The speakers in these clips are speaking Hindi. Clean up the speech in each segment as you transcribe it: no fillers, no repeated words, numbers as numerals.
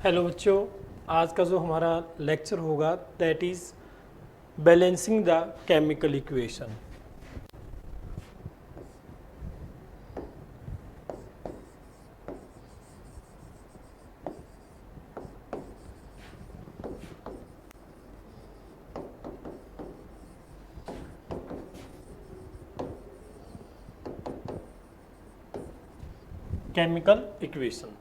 हेलो बच्चों, आज का जो हमारा लेक्चर होगा that is balancing the chemical equation. Chemical equation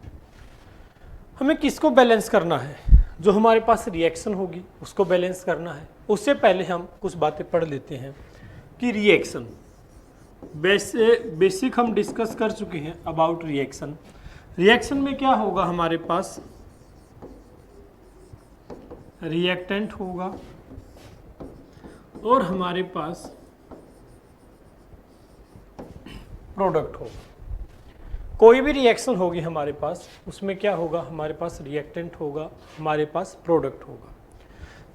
हमें किसको बैलेंस करना है? जो हमारे पास रिएक्शन होगी उसको बैलेंस करना है। उससे पहले हम कुछ बातें पढ़ लेते हैं कि रिएक्शन बेसिक हम डिस्कस कर चुके हैं अबाउट रिएक्शन। रिएक्शन में क्या होगा? हमारे पास रिएक्टेंट होगा और हमारे पास प्रोडक्ट होगा। कोई भी रिएक्शन होगी हमारे पास, उसमें क्या होगा? हमारे पास रिएक्टेंट होगा, हमारे पास प्रोडक्ट होगा।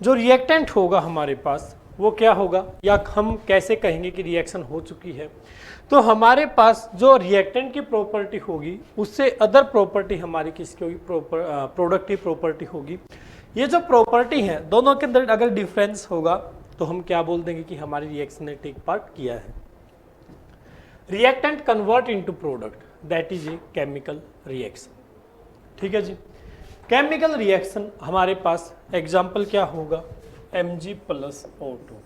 जो रिएक्टेंट होगा हमारे पास वो क्या होगा, या हम कैसे कहेंगे कि रिएक्शन हो चुकी है? तो हमारे पास जो रिएक्टेंट की प्रॉपर्टी होगी उससे अदर प्रॉपर्टी हमारी किसकी होगी? प्रोडक्ट की प्रॉपर्टी होगी। ये जो प्रॉपर्टी है दोनों के अंदर अगर डिफरेंस होगा तो हम क्या बोल देंगे कि हमारी रिएक्शन ने टेक पार्ट किया है। Reactant convert into product, that is a chemical reaction. ठीक है जी। केमिकल रिएक्शन हमारे पास एग्जाम्पल क्या होगा? Mg प्लस O2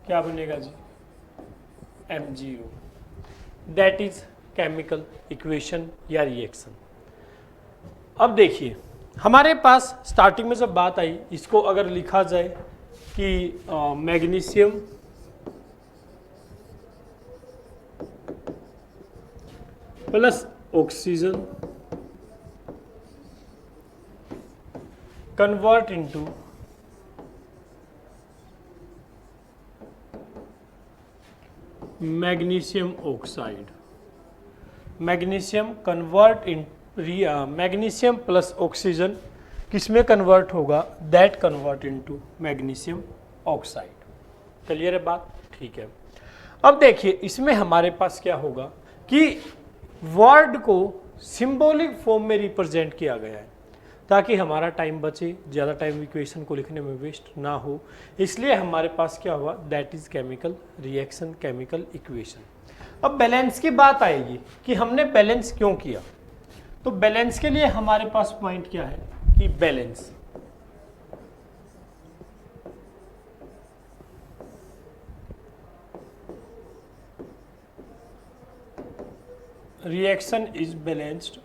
क्या बनेगा जी? MgO, that is chemical equation या रिएक्शन। अब देखिए हमारे पास स्टार्टिंग में जब बात आई, इसको अगर लिखा जाए कि magnesium plus oxygen convert into magnesium oxide. Magnesium convert in magnesium plus oxygen किसमें कन्वर्ट होगा? That convert into magnesium oxide. Clear है बात? ठीक है। अब देखिए इसमें हमारे पास क्या होगा कि वर्ड को सिंबॉलिक फॉर्म में रिप्रेजेंट किया गया है ताकि हमारा टाइम बचे, ज़्यादा टाइम इक्वेशन को लिखने में वेस्ट ना हो। इसलिए हमारे पास क्या हुआ? That is chemical reaction, chemical equation. अब बैलेंस की बात आएगी कि हमने बैलेंस क्यों किया। तो बैलेंस के लिए हमारे पास पॉइंट क्या है कि balance reaction is balanced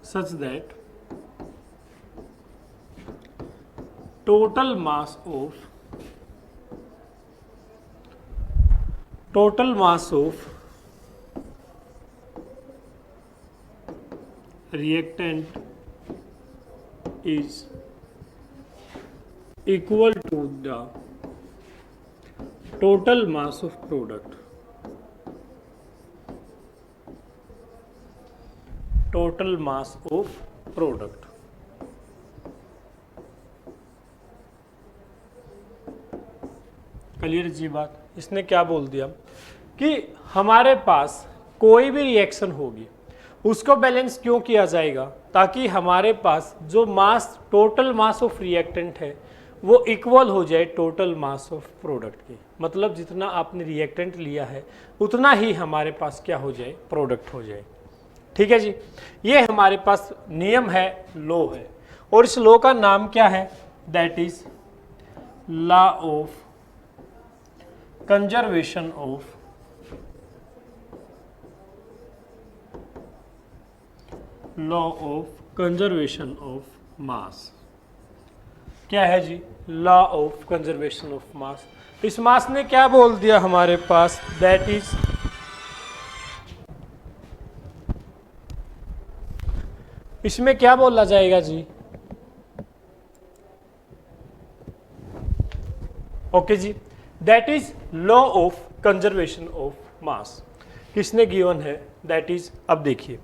such that total mass of reactant is equal to the total mass of product। total mass of product। Clear जी बात? इसने क्या बोल दिया कि हमारे पास कोई भी रिएक्शन होगी उसको बैलेंस क्यों किया जाएगा? ताकि हमारे पास जो मास, टोटल मास ऑफ रिएक्टेंट है वो इक्वल हो जाए टोटल मास ऑफ प्रोडक्ट की। मतलब जितना आपने रिएक्टेंट लिया है उतना ही हमारे पास क्या हो जाए? प्रोडक्ट हो जाए। ठीक है जी। ये हमारे पास नियम है, लॉ है, और इस लॉ का नाम क्या है? That is law of conservation of mass. क्या है जी? Law of conservation of mass. इस मास ने क्या बोल दिया हमारे पास? दैट इज इसमें क्या बोला जाएगा जी? ओके जी, that is law of conservation of mass. किसने गिवन है? दैट इज, अब देखिए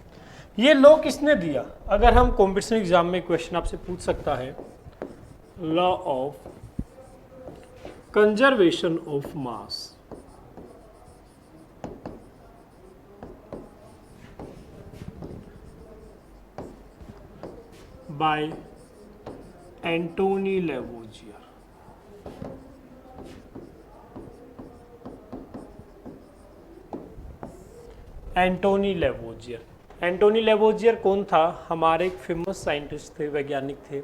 ये लॉ किसने दिया? अगर हम कॉम्पिटिशन एग्जाम में क्वेश्चन आपसे पूछ सकता है law of conservation of mass, by Antoine Lavoisier. Antoine Lavoisier, Antoine Lavoisier कौन था? हमारे एक फेमस साइंटिस्ट थे, वैज्ञानिक थे।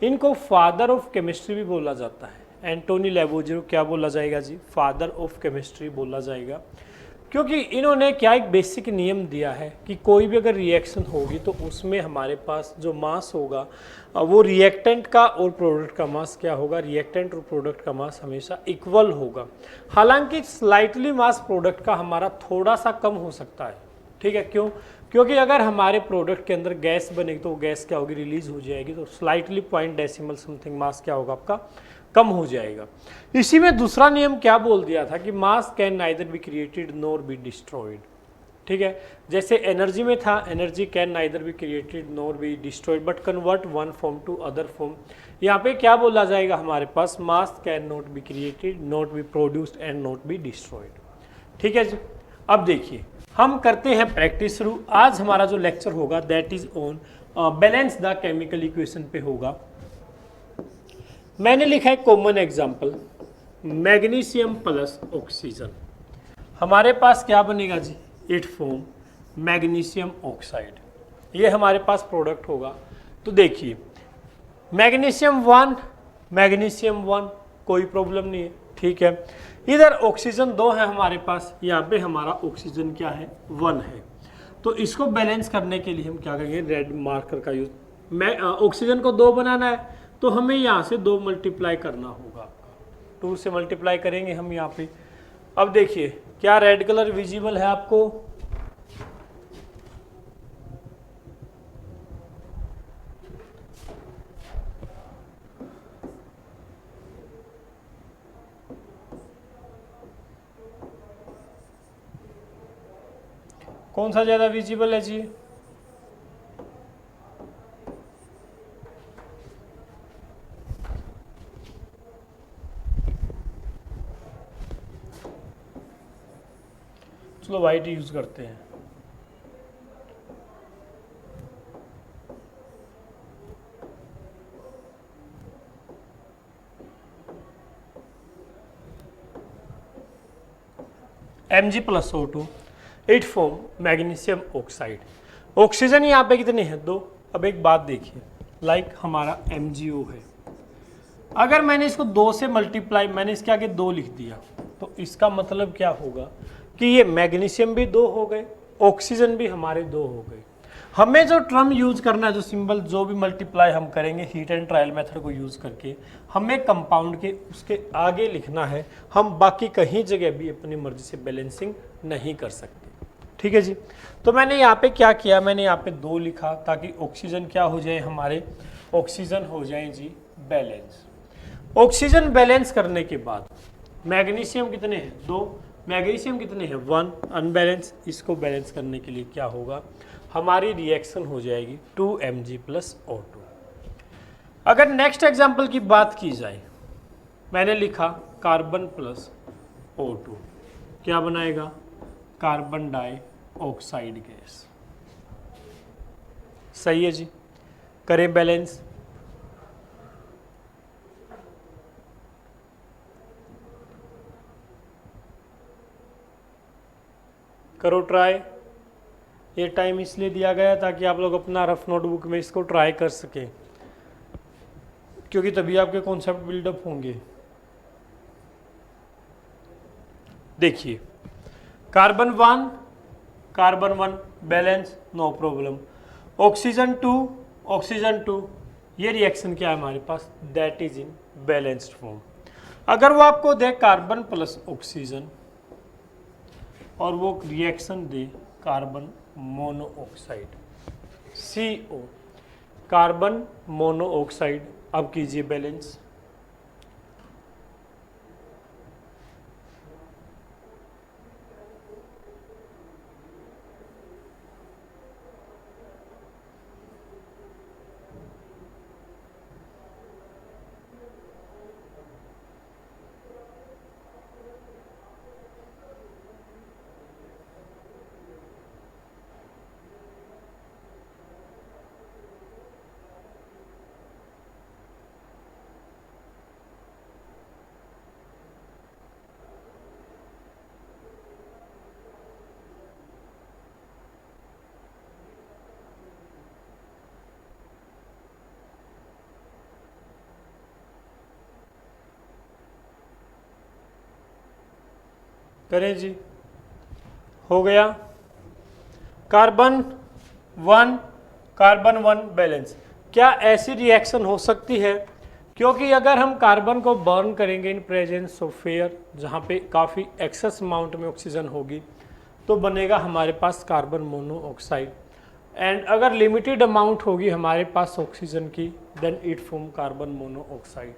इनको फादर ऑफ केमिस्ट्री भी बोला जाता है। एंटोनी लेवोजियर क्या बोला जाएगा जी? फादर ऑफ केमिस्ट्री बोला जाएगा, क्योंकि इन्होंने क्या एक बेसिक नियम दिया है कि कोई भी अगर रिएक्शन होगी तो उसमें हमारे पास जो मास होगा वो रिएक्टेंट का और प्रोडक्ट का मास क्या होगा? रिएक्टेंट और प्रोडक्ट का मास हमेशा इक्वल होगा। हालांकि स्लाइटली मास प्रोडक्ट का हमारा थोड़ा सा कम हो सकता है, ठीक है। क्यों? क्योंकि अगर हमारे प्रोडक्ट के अंदर गैस बनेगी तो गैस क्या होगी? रिलीज हो जाएगी, तो स्लाइटली पॉइंट डेसिमल समथिंग मास क्या होगा आपका? कम हो जाएगा। इसी में दूसरा नियम क्या बोल दिया था कि mass can neither be created nor be destroyed, ठीक है। जैसे एनर्जी में था, energy can neither be created nor be destroyed but convert one form to other form. यहाँ पे क्या बोला जाएगा हमारे पास? Mass can not be created, not be produced and not be destroyed, ठीक है जी। अब देखिए हम करते हैं प्रैक्टिस शुरू। आज हमारा जो लेक्चर होगा that is on balance the chemical equation पे होगा। मैंने लिखा है common example, magnesium plus oxygen. हमारे पास क्या बनेगा जी? It form magnesium oxide. ये हमारे पास प्रोडक्ट होगा। तो देखिए मैग्नीशियम 1, मैग्नीशियम 1, कोई प्रॉब्लम नहीं है, ठीक है। इधर ऑक्सीजन 2 है हमारे पास, यहाँ पे हमारा ऑक्सीजन क्या है? 1 है। तो इसको बैलेंस करने के लिए हम क्या करेंगे? रेड मार्कर का यूज। मैं ऑक्सीजन को 2 बनाना है तो हमें यहाँ से 2 मल्टीप्लाई करना होगा, 2 से मल्टीप्लाई करेंगे हम यहाँ पे। अब देखिए क्या रेड कलर विजिबल है आपको? कौन सा ज्यादा विजिबल है जी? चलो वाइट यूज करते हैं। Mg+O2 it form magnesium oxide. Oxygen यहाँ पे कितने हैं? 2। अब एक बात देखिए, लाइक हमारा MgO है, अगर मैंने इसको 2 से मल्टीप्लाई, मैंने इसके आगे 2 लिख दिया, तो इसका मतलब क्या होगा कि ये मैग्नीशियम भी 2 हो गए, ऑक्सीजन भी हमारे 2 हो गए। हमें जो टर्म यूज करना है, जो सिंबल जो भी मल्टीप्लाई हम करेंगे हीट एंड ट्रायल मेथड को यूज करके, हमें कंपाउंड के उसके आगे लिखना है। हम बाकी कहीं जगह भी अपनी मर्जी से बैलेंसिंग नहीं कर सकते, ठीक है जी। तो मैंने यहाँ पे क्या किया? मैंने यहाँ पे 2 लिखा ताकि ऑक्सीजन क्या हो जाए? हमारे ऑक्सीजन हो जाए जी बैलेंस। ऑक्सीजन बैलेंस करने के बाद मैग्नीशियम कितने हैं? 2। मैग्नीशियम कितने हैं? 1। अनबैलेंस। इसको बैलेंस करने के लिए क्या होगा? हमारी रिएक्शन हो जाएगी 2Mg+O2। अगर नेक्स्ट एग्जांपल की बात की जाए, मैंने लिखा कार्बन प्लस O2, क्या बनाएगा? Carbon dioxide gas. सही है जी। करें बैलेंस। करो ट्राई। ये टाइम इसलिए दिया गया ताकि आप लोग अपना रफ नोटबुक में इसको ट्राई कर सकें, क्योंकि तभी आपके कॉन्सेप्ट बिल्डअप होंगे। देखिए carbon 1 balance, no problem. Oxygen 2 ये रिएक्शन क्या है हमारे पास? That is in balanced form. अगर वो आपको दे कार्बन प्लस ऑक्सीजन और वो रिएक्शन दे carbon monoxide, CO, carbon monoxide, अब कीजिए बैलेंस। करें जी, हो गया। Carbon one balance. क्या ऐसी रिएक्शन हो सकती है, क्योंकि अगर हम कार्बन को बर्न करेंगे इन प्रेजेंस ऑफ एयर, जहाँ पे काफ़ी एक्सेस अमाउंट में ऑक्सीजन होगी, तो बनेगा हमारे पास कार्बन मोनोऑक्साइड। एंड अगर लिमिटेड अमाउंट होगी हमारे पास ऑक्सीजन की, then it form carbon monoxide.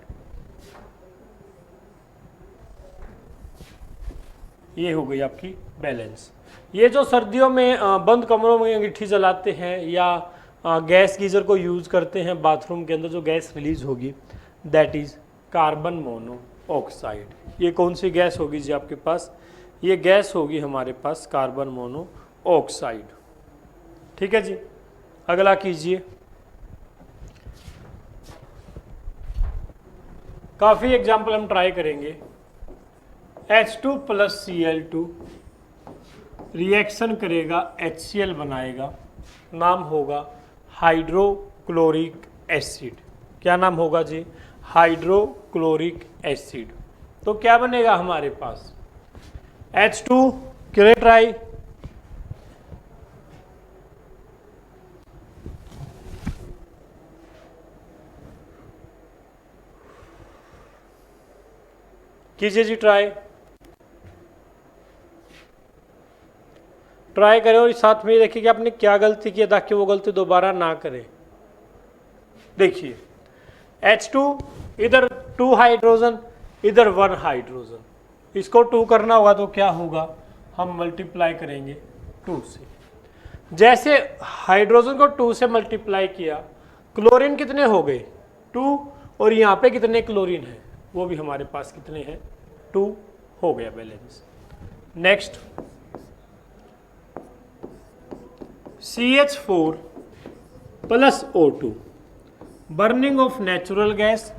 ये हो गई आपकी बैलेंस। ये जो सर्दियों में बंद कमरों में अंगीठी जलाते हैं या गैस गीजर को यूज करते हैं बाथरूम के अंदर, जो गैस रिलीज होगी दैट इज कार्बन मोनोऑक्साइड। ये कौन सी गैस होगी जी आपके पास? ये गैस होगी हमारे पास कार्बन मोनोऑक्साइड। ठीक है जी, अगला कीजिए। काफी एग्जाम्पल हम ट्राई करेंगे। H2 प्लस Cl2 रिएक्शन करेगा, HCl बनाएगा, नाम होगा हाइड्रोक्लोरिक एसिड। क्या नाम होगा जी? Hydrochloric acid. तो क्या बनेगा हमारे पास? H2 क्लियर ट्राई, कीजिए जी ट्राई करें और साथ में ये देखिए कि आपने क्या गलती की ताकि वो गलती दोबारा ना करें। देखिए H2 इधर 2 हाइड्रोजन, इधर 1 हाइड्रोजन, इसको 2 करना होगा तो क्या होगा? हम मल्टीप्लाई करेंगे 2 से। जैसे हाइड्रोजन को 2 से मल्टीप्लाई किया, क्लोरीन कितने हो गए? 2, और यहाँ पे कितने क्लोरीन है? वो भी हमारे पास कितने हैं? 2 हो गया balance. Next CH4 plus O2, burning of natural gas,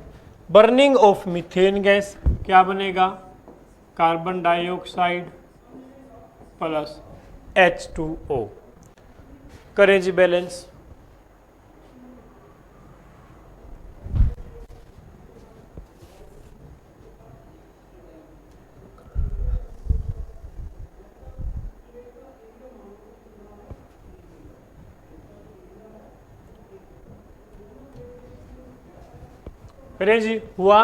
burning of methane gas, क्या बनेगा? Carbon dioxide plus H2O। करें जी बैलेंस। करें जी, हुआ।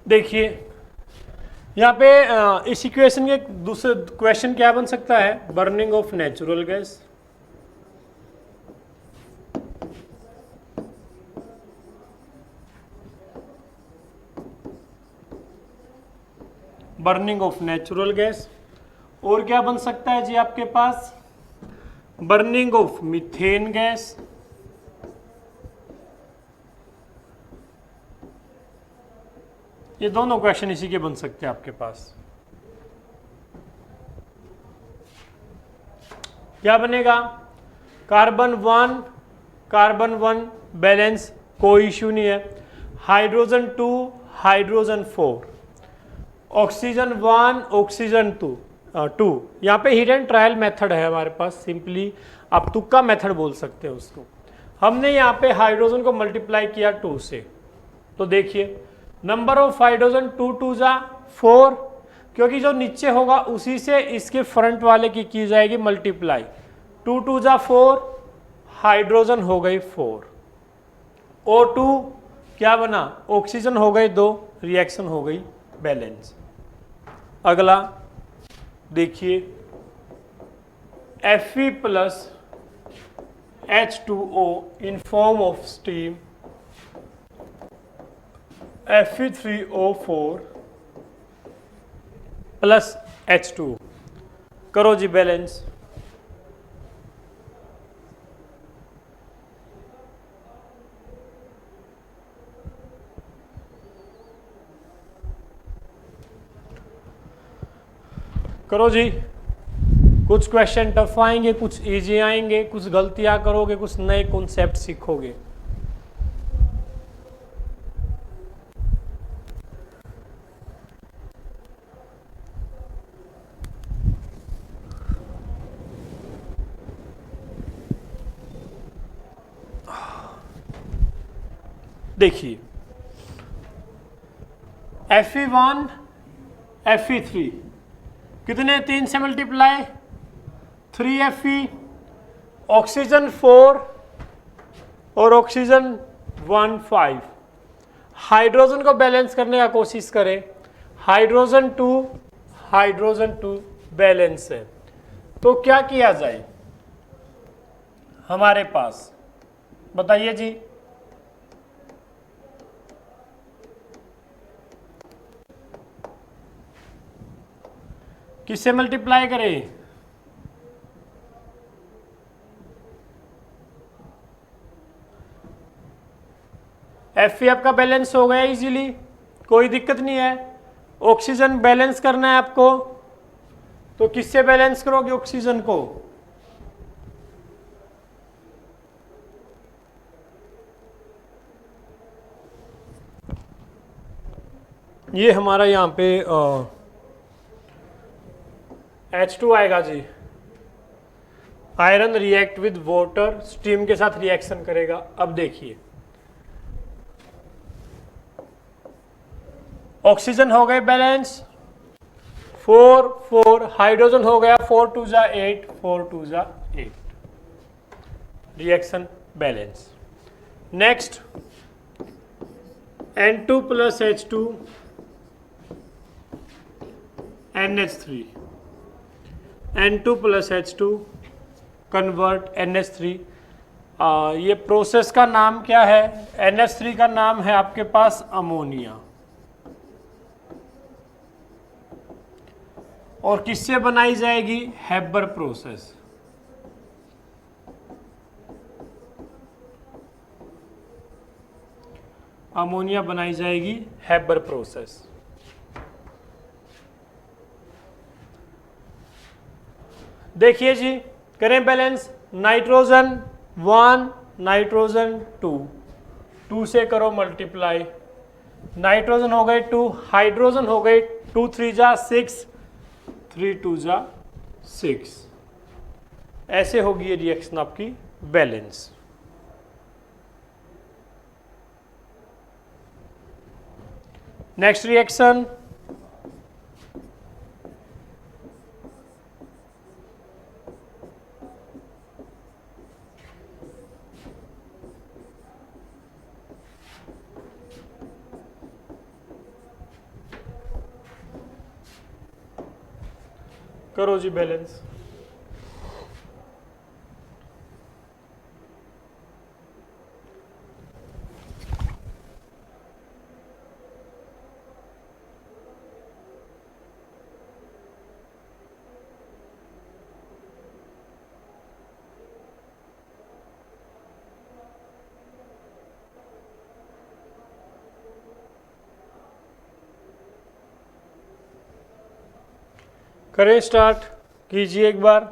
देखिए यहाँ पे इस इक्वेशन के दूसरे क्वेश्चन क्या बन सकता है? Burning of natural gas, burning of natural gas, और क्या बन सकता है जी आपके पास? बर्निंग ऑफ मीथेन गैस, ये दोनों क्वेश्चन इसी के बन सकते हैं आपके पास। क्या बनेगा? कार्बन 1 बैलेंस, कोई इश्यू नहीं है। Hydrogen 2 hydrogen 4, oxygen 1 oxygen 2। यहाँ पे हिट एंड ट्रायल मेथड है हमारे पास, सिंपली आप तुक्का मेथड बोल सकते हैं उसको। हमने यहाँ पे हाइड्रोजन को मल्टीप्लाई किया 2 से, तो देखिए नंबर ऑफ हाइड्रोजन 2 2 जा 4, क्योंकि जो नीचे होगा उसी से इसके फ्रंट वाले की जाएगी मल्टीप्लाई। 2 2 जा 4, हाइड्रोजन हो गई 4। O2 क्या बना? ऑक्सीजन हो गए 2, रिएक्शन हो गई बैलेंस। अगला देखिए Fe plus H2O in form of steam, Fe3O4 plus H2। करो जी बैलेंस। करो जी, कुछ क्वेश्चन टफ आएंगे, कुछ इजी आएंगे, कुछ गलतियां करोगे, कुछ नए कॉन्सेप्ट सीखोगे। देखिए Fe1 Fe3 कितने 3 से मल्टीप्लाई 3Fe, ऑक्सीजन 4 और ऑक्सीजन 1 5। हाइड्रोजन को बैलेंस करने का कोशिश करें, हाइड्रोजन 2 बैलेंस है, तो क्या किया जाए हमारे पास, बताइए जी। किससे मल्टीप्लाई करें? Fe आपका बैलेंस हो गया इजीली, कोई दिक्कत नहीं है। ऑक्सीजन बैलेंस करना है आपको, तो किससे बैलेंस करोगे ऑक्सीजन को? ये हमारा यहाँ पे H2 आएगा जी। Iron react with water, steam के साथ रिएक्शन करेगा। अब देखिए, ऑक्सीजन हो गए बैलेंस 4 4, हाइड्रोजन हो गया 4 2 जा 8, 4 2 जा 8, reaction balance. Next N2 plus H2 NH3, N2 plus H2 convert NH3। ये प्रोसेस का नाम क्या है? NH3 का नाम है आपके पास अमोनिया। और किससे बनाई जाएगी? Haber process. अमोनिया बनाई जाएगी हेबर प्रोसेस। देखिए जी, करें बैलेंस। नाइट्रोजन 1, नाइट्रोजन 2, 2 से करो मल्टीप्लाई, नाइट्रोजन हो गए 2, हाइड्रोजन हो गए 2 3 जा 6, 3 2 जा 6। ऐसे होगी ये रिएक्शन आपकी बैलेंस। नेक्स्ट रिएक्शन, करो जी बैलेंस। करें स्टार्ट, कीजिए एक बार।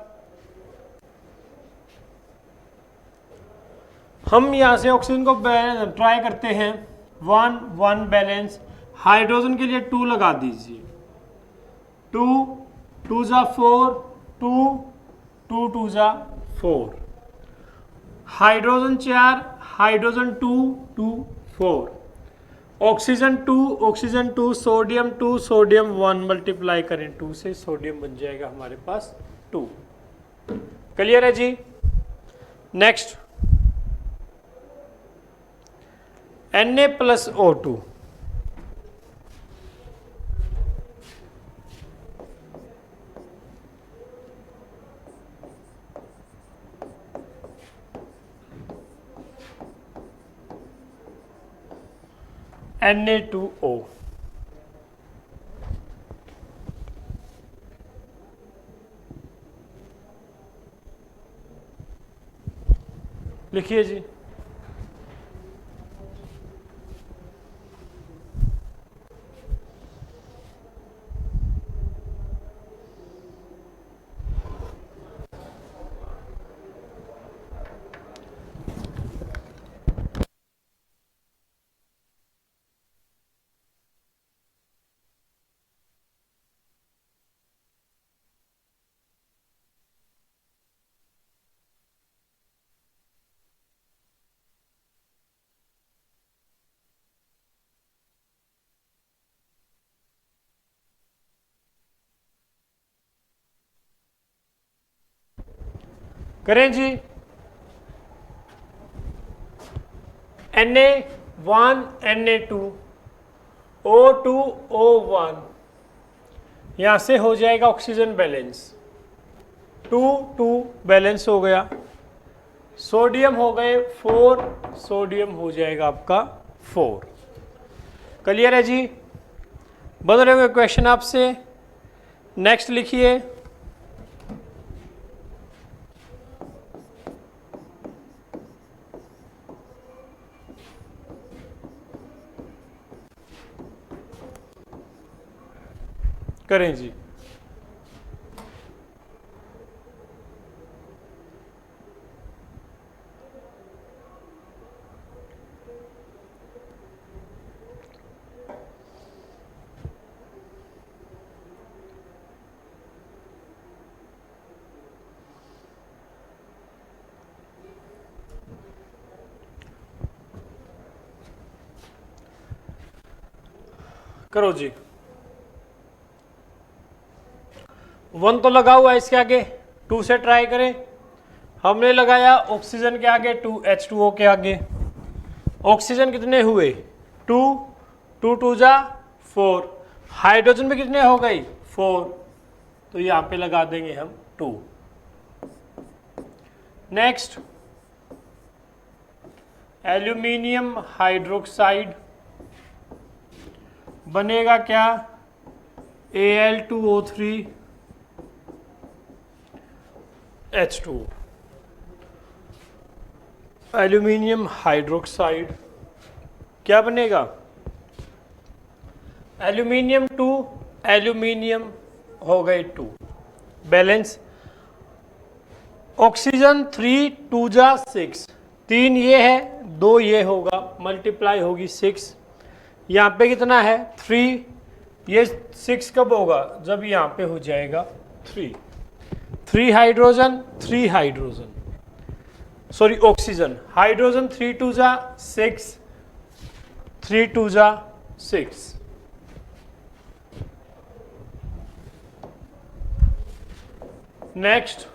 हम यहां से ऑक्सीजन को ट्राई करते हैं। 1 1 बैलेंस, हाइड्रोजन के लिए 2 लगा दीजिए, 2 2 जा 4, 2 2 2 जा 4, hydrogen 4, hydrogen 2 2 4, oxygen 2, sodium 2, sodium 1, multiply करें 2 से, सोडियम बन जाएगा हमारे पास 2। क्लियर है जी। Next Na plus O2, Na2O, लिखिए जी। करें जी। Na1 Na2 O2 O1, यहां से हो जाएगा ऑक्सीजन बैलेंस, 2 2 बैलेंस हो गया। सोडियम हो गए 4, सोडियम हो जाएगा आपका 4। क्लियर है जी। बन रहे हुए क्वेश्चन आपसे। नेक्स्ट लिखिए, करें जी। करो जी। 1 तो लगा हुआ है इसके आगे, 2 से ट्राई करें। हमने लगाया ऑक्सीजन के आगे 2, H2O के आगे। ऑक्सीजन कितने हुए 2, 2 2 जा 4। हाइड्रोजन में कितने हो गई 4, तो यहाँ पे लगा देंगे हम 2। नेक्स्ट एल्यूमिनियम हाइड्रोक्साइड बनेगा क्या, Al2O3 H2। एल्यूमिनियम हाइड्रोक्साइड क्या बनेगा, एल्यूमिनियम 2 एल्यूमिनियम हो गए 2 बैलेंस। ऑक्सीजन 3 2 जा 6, 3 ये है 2 ये होगा, मल्टीप्लाई होगी 6। यहाँ पे कितना है 3, ये 6 कब होगा जब यहाँ पे हो जाएगा 3 hydrogen 3 hydrogen, sorry oxygen. Hydrogen 3 2 जा 6, 3 2 जा 6। Next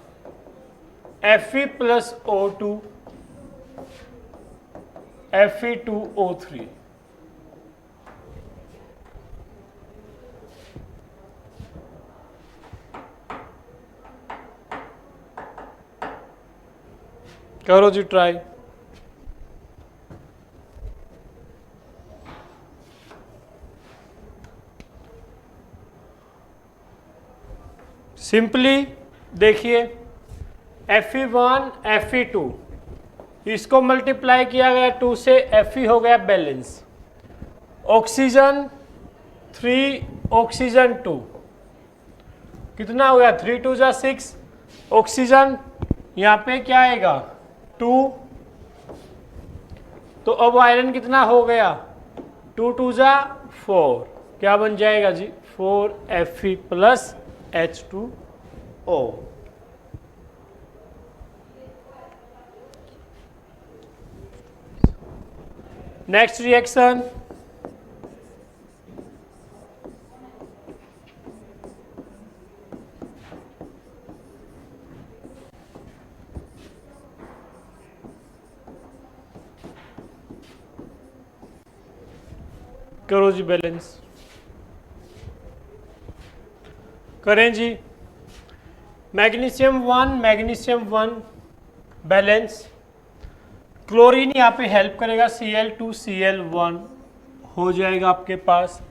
Fe plus O2 Fe2O3, करो जी ट्राई। सिंपली देखिए Fe1 Fe2, इसको मल्टीप्लाई किया गया 2 से, Fe हो गया बैलेंस। ऑक्सीजन 3 ऑक्सीजन 2 कितना हो गया 3 2 जा 6। ऑक्सीजन यहाँ पे क्या आएगा 2, तो अब आयरन कितना हो गया 2 2 जा 4, क्या बन जाएगा जी 4 Fe plus H2O। Next reaction करो जी, बैलेंस करें जी। Magnesium 1 balance. क्लोरीन यहाँ पे हेल्प करेगा, Cl2Cl1 हो जाएगा आपके पास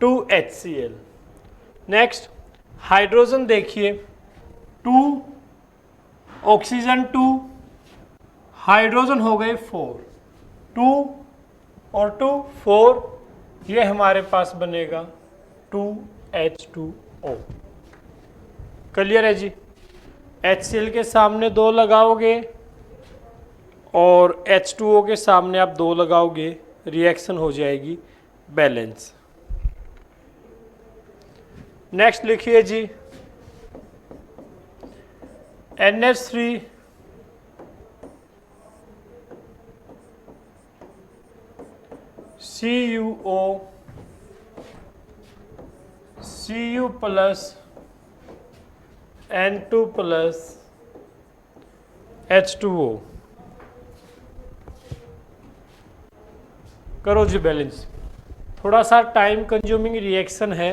2HCl। नेक्स्ट हाइड्रोजन देखिए 2 ऑक्सीजन 2 हाइड्रोजन हो गए 4, 2 और 2 4, ये हमारे पास बनेगा 2H2O। क्लियर है जी। HCl के सामने 2 लगाओगे और H2O के सामने आप 2 लगाओगे, रिएक्शन हो जाएगी बैलेंस। नेक्स्ट लिखिए जी NH3 CuO Cu plus N2 plus H2O। करो जी बैलेंस। थोड़ा सा टाइम कंज्यूमिंग रिएक्शन है।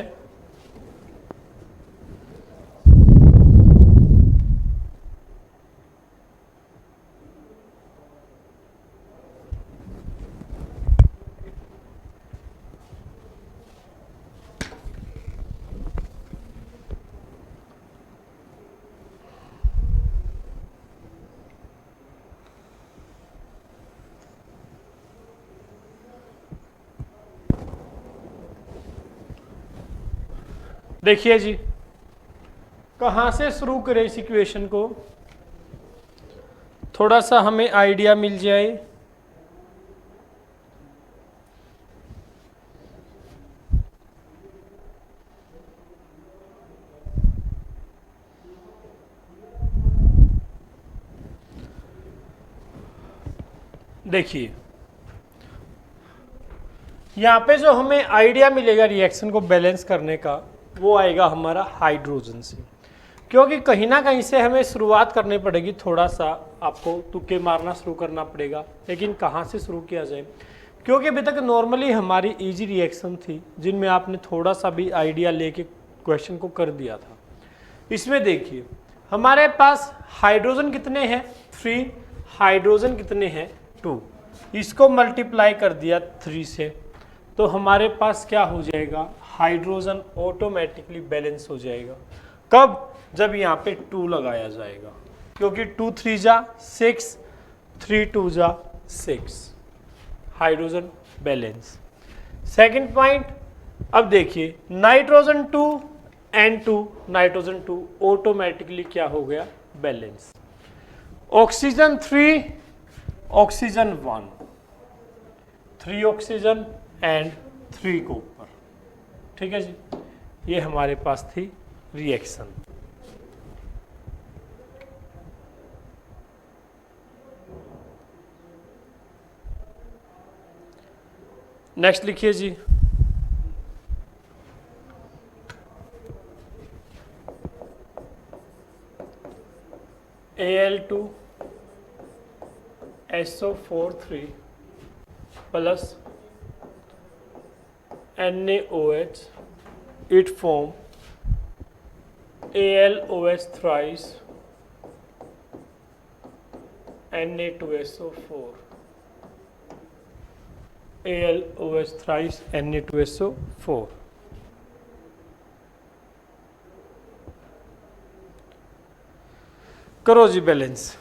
देखिए जी, कहाँ से शुरू करें इस इक्वेशन को, थोड़ा सा हमें आइडिया मिल जाए। देखिए यहाँ पे जो हमें आइडिया मिलेगा रिएक्शन को बैलेंस करने का, वो आएगा हमारा हाइड्रोजन से, क्योंकि कहीं ना कहीं से हमें शुरुआत करनी पड़ेगी। थोड़ा सा आपको तुक्के मारना शुरू करना पड़ेगा, लेकिन कहाँ से शुरू किया जाए, क्योंकि अभी तक नॉर्मली हमारी इजी रिएक्शन थी जिनमें आपने थोड़ा सा भी आइडिया लेके क्वेश्चन को कर दिया था। इसमें देखिए हमारे पास हाइड्रोजन कितने हैं 3, हाइड्रोजन कितने हैं 2, इसको मल्टीप्लाई कर दिया 3 से, तो हमारे पास क्या हो जाएगा, हाइड्रोजन ऑटोमेटिकली बैलेंस हो जाएगा। कब, जब यहाँ पे 2 लगाया जाएगा, क्योंकि 2 3 जा 6, 3 2 जा 6, हाइड्रोजन बैलेंस। सेकंड पॉइंट, अब देखिए नाइट्रोजन 2 N2, नाइट्रोजन 2 ऑटोमेटिकली क्या हो गया, balance. Oxygen 3, oxygen 1, 3 oxygen and 3 copper. ठीक है जी, ये हमारे पास थी रिएक्शन। नेक्स्ट लिखिए जी, Al2 SO4 3 plus NaOH, it form AlOH thrice Na2SO4, AlOH thrice Na2SO4। करो जी बैलेंस।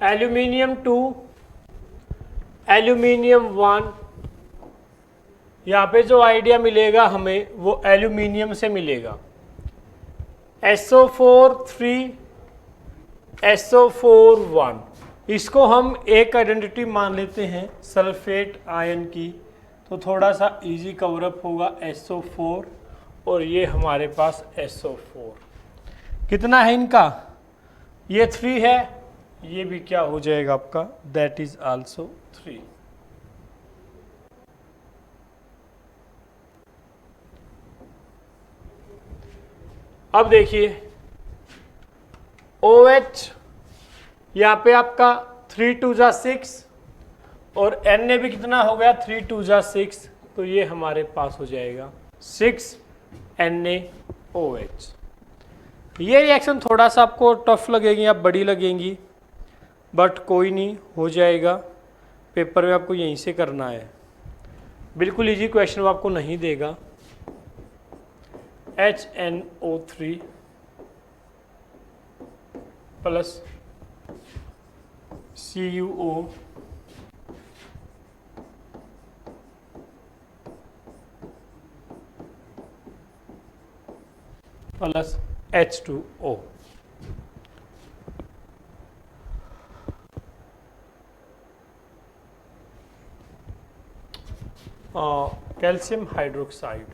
एल्यूमिनियम 2, एल्यूमिनियम 1, यहाँ पे जो आइडिया मिलेगा हमें वो एल्यूमिनियम से मिलेगा। SO4 3, SO4 1, इसको हम एक आइडेंटिटी मान लेते हैं सल्फेट आयन की, तो थोड़ा सा इजी कवरअप होगा SO4, और ये हमारे पास SO4 कितना है इनका, ये 3 है, ये भी क्या हो जाएगा आपका, दैट इज आल्सो 3। अब देखिए OH यहाँ पे आपका 3 2 जा 6, और Na भी कितना हो गया, 3 2 जा 6, तो ये हमारे पास हो जाएगा 6 NaOH। ये रिएक्शन थोड़ा सा आपको टफ लगेगी या बड़ी लगेंगी, बट कोई नहीं, हो जाएगा। पेपर में आपको यहीं से करना है, बिल्कुल इजी क्वेश्चन वो आपको नहीं देगा। HNO3 plus CuO plus H2O। Calcium hydroxide,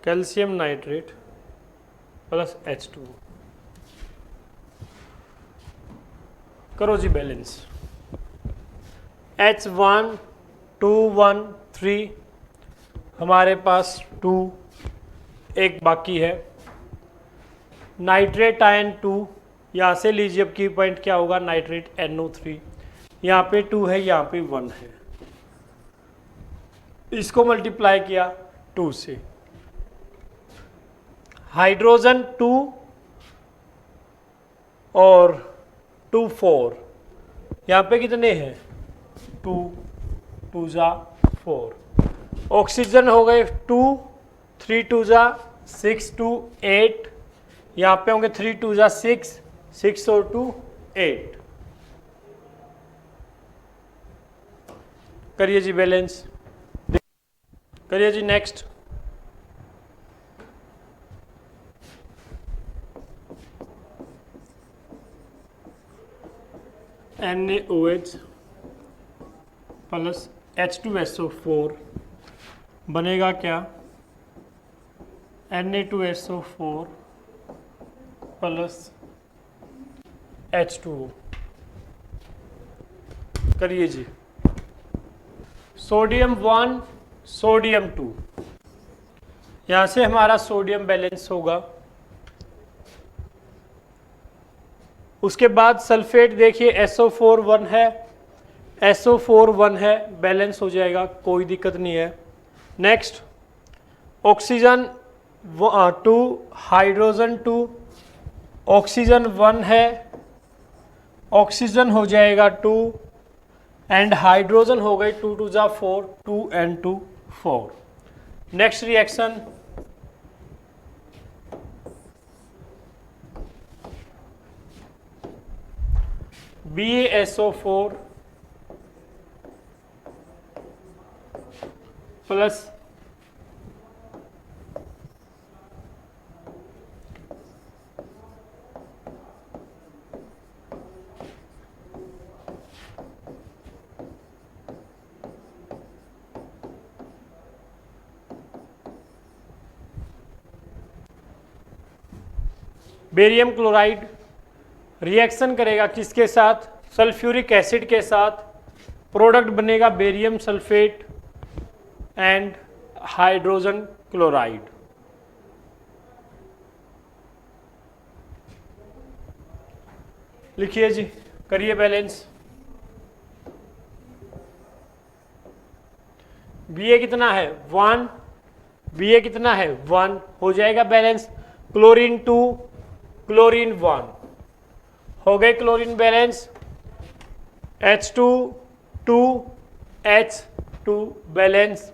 calcium nitrate plus H2। करो जी बैलेंस। H1 2 1 3 हमारे पास 2 एक बाकी है। नाइट्रेट आयन 2 यहाँ से लीजिए, अब की पॉइंट क्या होगा, नाइट्रेट NO3 यहाँ पे 2 है, यहाँ पे 1 है, इसको मल्टीप्लाई किया 2 से। हाइड्रोजन 2 और 2 4 यहाँ पे कितने हैं 2 2 जा 4। ऑक्सीजन हो गए 2 3 2 जा 6 2 8, यहाँ पे होंगे 3 2 जा 6 6 और 2 8। करिए जी बैलेंस, करिए जी नेक्स्ट। NaOH प्लस H2SO4 बनेगा क्या, Na2SO4 प्लस H2O। करिए जी। सोडियम 1 सोडियम 2, यहाँ से हमारा सोडियम बैलेंस होगा। उसके बाद सल्फेट देखिए SO4 1 है, SO4 1 है, बैलेंस हो जाएगा, कोई दिक्कत नहीं है। नेक्स्ट ऑक्सीजन 2 हाइड्रोजन 2, ऑक्सीजन 1 है, ऑक्सीजन हो जाएगा 2 एंड हाइड्रोजन हो गई 2 2 जा 4 2 and 2 4। Next reaction BaSO4 plus barium chloride reaction करेगा किसके साथ, सल्फ्यूरिक एसिड के साथ, प्रोडक्ट बनेगा barium sulphate and hydrogen chloride. लिखिए जी, करिए बैलेंस। Ba कितना है 1, Ba कितना है 1, हो जाएगा बैलेंस। क्लोरीन 2 क्लोरीन 1 हो गए chlorine balance. H2 2 H2 balance.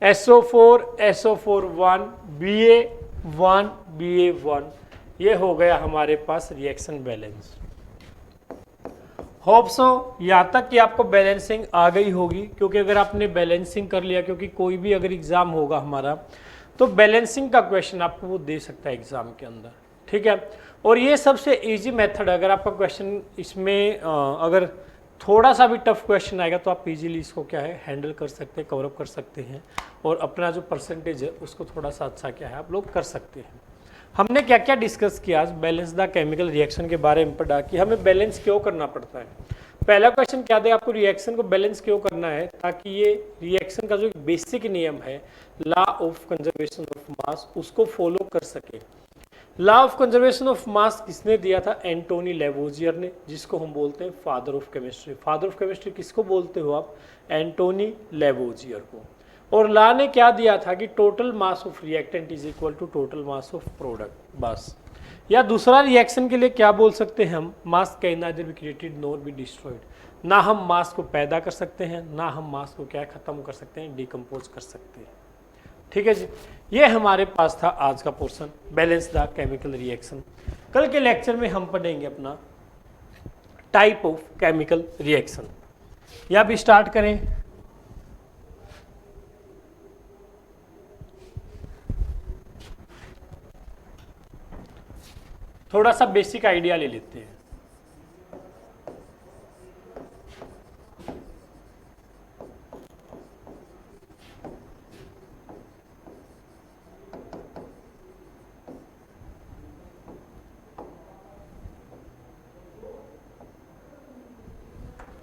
SO4 SO4 1 Ba 1 ये हो गया हमारे पास रिएक्शन बैलेंस। होप सो यहाँ तक कि आपको बैलेंसिंग आ गई होगी, क्योंकि अगर आपने बैलेंसिंग कर लिया, क्योंकि कोई भी अगर एग्जाम होगा हमारा तो बैलेंसिंग का क्वेश्चन आपको वो दे सकता है एग्जाम के अंदर, ठीक है। और ये सबसे इजी मेथड, अगर आपका क्वेश्चन इसमें अगर थोड़ा सा भी टफ क्वेश्चन आएगा तो आप इजीली इसको क्या है हैंडल कर सकते हैं, कवर अप कर सकते हैं, और अपना जो परसेंटेज है उसको थोड़ा सा अच्छा क्या है आप लोग कर सकते हैं। हमने क्या क्या डिस्कस किया आज बैलेंस द केमिकल रिएक्शन के बारे में पढ़ा कि हमें बैलेंस क्यों करना पड़ता है। पहला क्वेश्चन क्या था आपको, रिएक्शन को बैलेंस क्यों करना है, ताकि ये रिएक्शन का जो एक बेसिक नियम है लॉ ऑफ कंजर्वेशन ऑफ मास उसको फॉलो कर सके। Law of conservation of mass किसने दिया था, एंटोनी लेवोजियर ने, जिसको हम बोलते हैं father of chemistry. Father of chemistry किसको बोलते हो आप, एंटोनी लेवोजियर को। और लॉ ने क्या दिया था कि total mass of reactant is equal to total mass of product, बस। या दूसरा रिएक्शन के लिए क्या बोल सकते हैं हम, मास can neither be created nor be destroyed. ना हम मास को पैदा कर सकते हैं, ना हम मास को क्या खत्म कर सकते हैं, डिकम्पोज कर सकते हैं, ठीक है जी। ये हमारे पास था आज का portion balance the chemical reaction. कल के लेक्चर में हम पढ़ेंगे अपना टाइप ऑफ केमिकल रिएक्शन। या भी स्टार्ट करें, थोड़ा सा बेसिक आइडिया ले लेते हैं।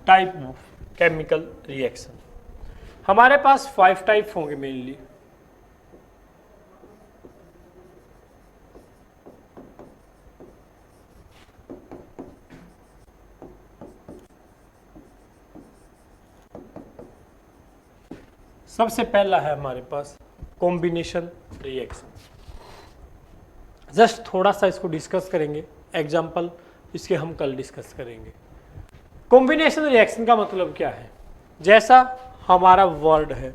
Type of chemical reaction. हमारे पास 5 टाइप होंगे मेनली। सबसे पहला है हमारे पास कॉम्बिनेशन रिएक्शन। जस्ट थोड़ा सा इसको डिस्कस करेंगे, एग्जाम्पल इसके हम कल डिस्कस करेंगे। कॉम्बिनेशन रिएक्शन का मतलब क्या है? जैसा हमारा वर्ड है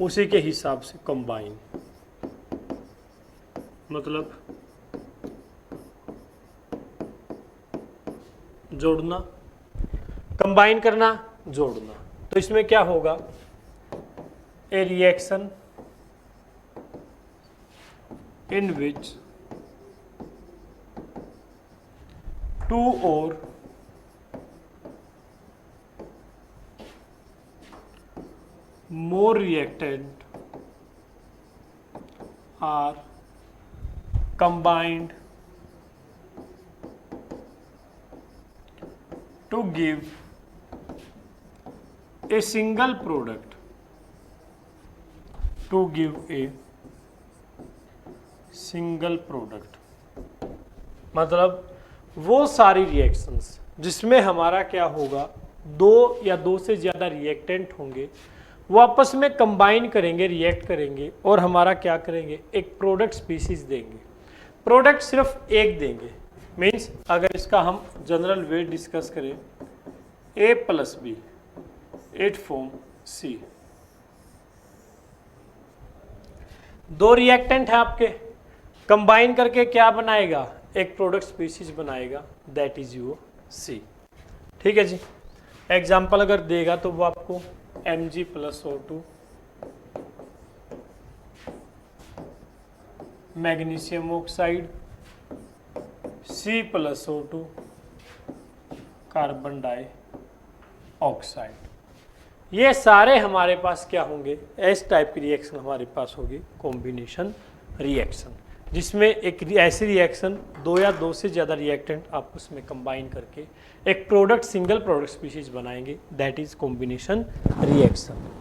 उसी के हिसाब से कंबाइन, मतलब जोड़ना, कंबाइन करना, जोड़ना। तो इसमें क्या होगा? A reaction in which two और more reactant are combined to give a single product, to give a single product। मतलब वो सारी रिएक्शंस जिसमें हमारा क्या होगा, दो या दो से ज़्यादा रिएक्टेंट होंगे, वो आपस में कंबाइन करेंगे, रिएक्ट करेंगे और हमारा क्या करेंगे, एक प्रोडक्ट स्पीसीज देंगे। प्रोडक्ट सिर्फ एक देंगे, मीन्स अगर इसका हम जनरल वेट डिस्कस करें, A + B it form C। दो रिएक्टेंट है आपके, कंबाइन करके क्या बनाएगा, एक प्रोडक्ट स्पीसीज बनाएगा, दैट इज योर C। ठीक है जी। एग्जाम्पल अगर देगा तो वो आपको Mg + O2 magnesium oxide, C + O2 carbon dioxide. ये सारे हमारे पास क्या होंगे, इस टाइप की रिएक्शन हमारे पास होगी कॉम्बिनेशन रिएक्शन, जिसमें एक ऐसी रिएक्शन दो या दो से ज़्यादा रिएक्टेंट आपस में कंबाइन करके एक प्रोडक्ट, सिंगल प्रोडक्ट स्पीशीज बनाएंगे, दैट इज कॉम्बिनेशन रिएक्शन।